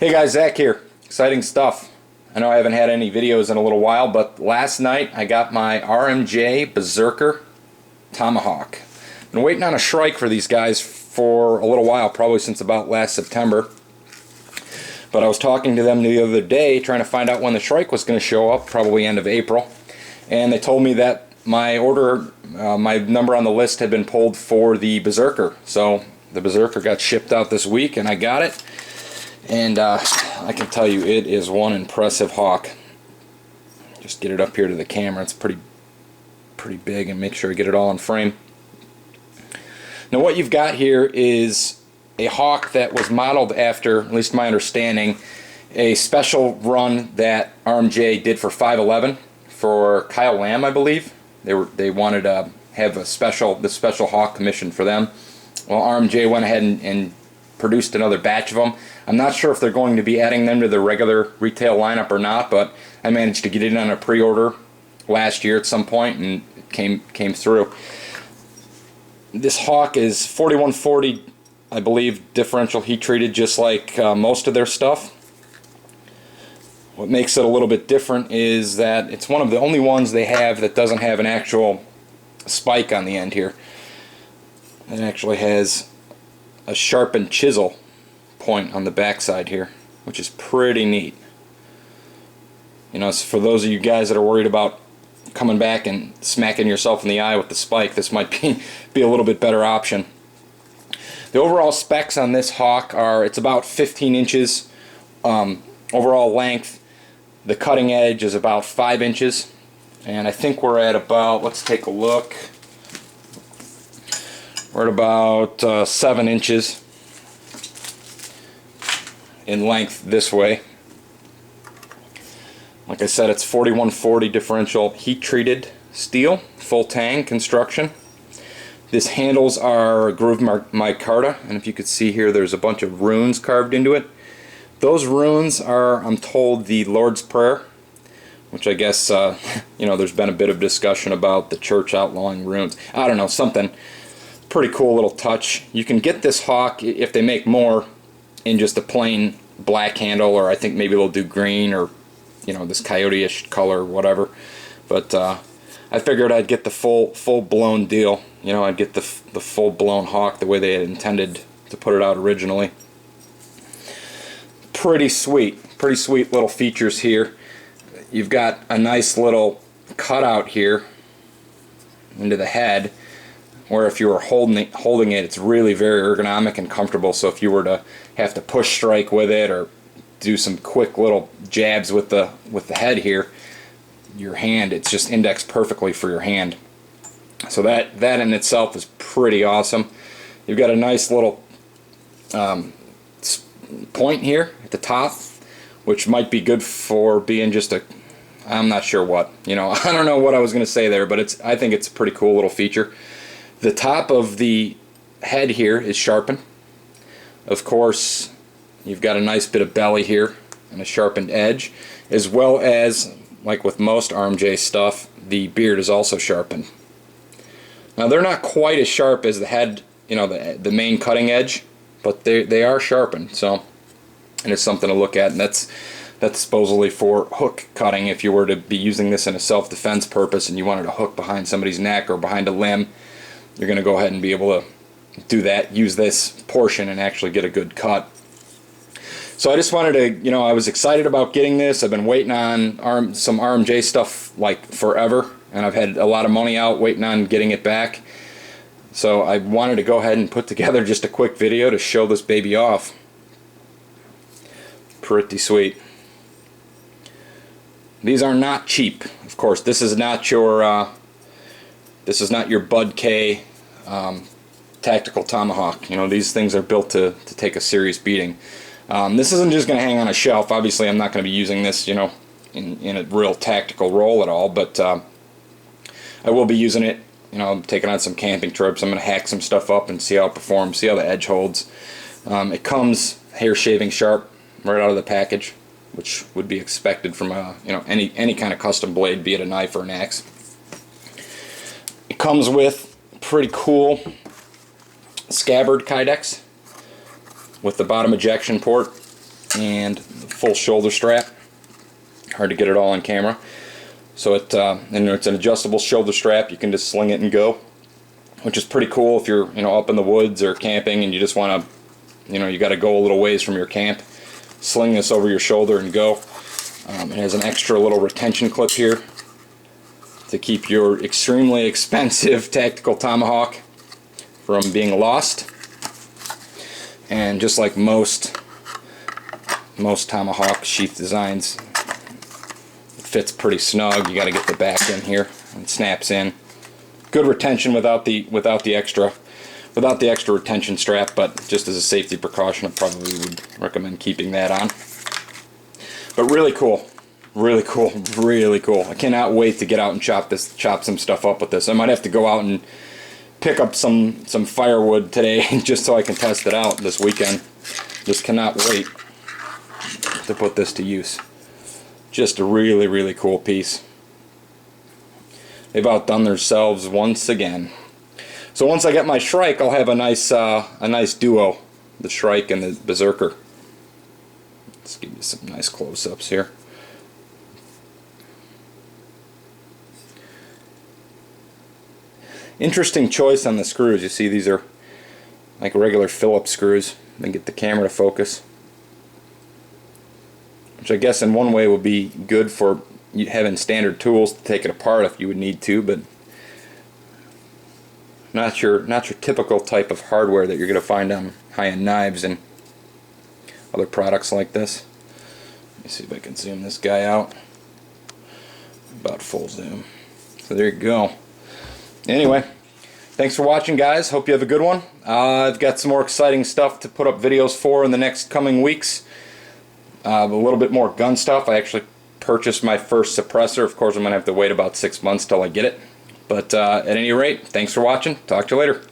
Hey guys, Zach here. Exciting stuff. I know I haven't had any videos in a little while, but last night I got my RMJ Berserker Tomahawk. Been waiting on a shrike for these guys for a little while, probably since about last September. But I was talking to them the other day trying to find out when the shrike was going to show up, probably end of April. And they told me that my order, my number on the list had been pulled for the Berserker. So the Berserker got shipped out this week and I got it. And I can tell you it is one impressive hawk. Just get it up here to the camera. It's pretty big, and make sure I get it all in frame. Now what you've got here is a hawk that was modeled after, at least my understanding, a special run that RMJ did for 511 for Kyle Lamb, I believe. They wanted to have this special hawk commissioned for them. Well, RMJ went ahead and produced another batch of them. I'm not sure if they're going to be adding them to the regular retail lineup or not, but I managed to get it on a pre-order last year at some point, and it came through. This hawk is 4140, I believe, differential heat treated, just like most of their stuff. What makes it a little bit different is that it's one of the only ones they have that doesn't have an actual spike on the end here. It actually has a sharpened chisel point on the back side here, which is pretty neat. You know, so for those of you guys that are worried about coming back and smacking yourself in the eye with the spike, this might be a little bit better option. The overall specs on this hawk are, it's about 15 inches overall length. The cutting edge is about 5 inches, and I think we're at about, let's take a look, we're at about 7 inches in length this way. Like I said, it's 4140 differential heat treated steel, full tang construction. This handles are grooved micarta, and if you could see here, there's a bunch of runes carved into it. Those runes are, I'm told, the Lord's Prayer, which I guess you know, there's been a bit of discussion about the church outlawing runes. I don't know, something pretty cool little touch. You can get this hawk, if they make more, in just a plain black handle, or I think maybe they'll do green, or you know, this coyote-ish color or whatever. But I figured I'd get the full-blown deal. You know, I'd get the full-blown hawk the way they had intended to put it out originally. Pretty sweet little features here. You've got a nice little cutout here into the head, where if you were holding it, it's really very ergonomic and comfortable. So if you were to have to push strike with it or do some quick little jabs with the head here, your hand, it's just indexed perfectly for your hand. So that in itself is pretty awesome. You've got a nice little point here at the top, which might be good for being just a, I'm not sure what, you know, I don't know what I was going to say there, but I think it's a pretty cool little feature. The top of the head here is sharpened. Of course, you've got a nice bit of belly here and a sharpened edge, as well as, like with most RMJ stuff, the beard is also sharpened. Now they're not quite as sharp as the head, you know, the main cutting edge, but they are sharpened. So, and it's something to look at, and that's supposedly for hook cutting. If you were to be using this in a self-defense purpose and you wanted to hook behind somebody's neck or behind a limb, you're going to go ahead and be able to do that, use this portion and actually get a good cut. So I just wanted to, you know, I was excited about getting this. I've been waiting on some RMJ stuff like forever, and I've had a lot of money out waiting on getting it back. So I wanted to go ahead and put together just a quick video to show this baby off. Pretty sweet. These are not cheap, of course. This is not your Bud K tactical tomahawk. You know, these things are built to take a serious beating. This isn't just going to hang on a shelf. Obviously, I'm not going to be using this, you know, in a real tactical role at all. But I will be using it. You know, I'm taking on some camping trips. I'm going to hack some stuff up and see how it performs, see how the edge holds. It comes hair shaving sharp right out of the package, which would be expected from you know, any kind of custom blade, be it a knife or an axe. It comes with pretty cool Scabbard Kydex with the bottom ejection port. and the full shoulder strap. Hard to get it all on camera. So it's an adjustable shoulder strap. You can just sling it and go, which is pretty cool if you're up in the woods or camping and you just want to, you got to go a little ways from your camp. Sling this over your shoulder and go. It has an extra little retention clip here to keep your extremely expensive tactical tomahawk from being lost. And just like most tomahawk sheath designs, it fits pretty snug. You got to get the back in here. It snaps in. Good retention without the extra retention strap, but just as a safety precaution, I probably would recommend keeping that on. But really cool, really cool, really cool. I cannot wait to get out and chop some stuff up with this. I might have to go out and pick up some firewood today just so I can test it out this weekend. Just cannot wait to put this to use. Just a really, really cool piece. They've outdone themselves once again. So once I get my Shrike, I'll have a nice duo, the Shrike and the Berserker. Let's give you some nice close-ups here. Interesting choice on the screws. You see, these are like regular Phillips screws. Then get the camera to focus, which I guess in one way would be good for having standard tools to take it apart if you would need to, but not your typical type of hardware that you're going to find on high-end knives and other products like this. Let me see if I can zoom this guy out. About full zoom. So there you go. Anyway, thanks for watching, guys. Hope you have a good one. I've got some more exciting stuff to put up videos for in the next coming weeks. A little bit more gun stuff. I actually purchased my first suppressor. Of course, I'm going to have to wait about 6 months till I get it. But at any rate, thanks for watching. Talk to you later.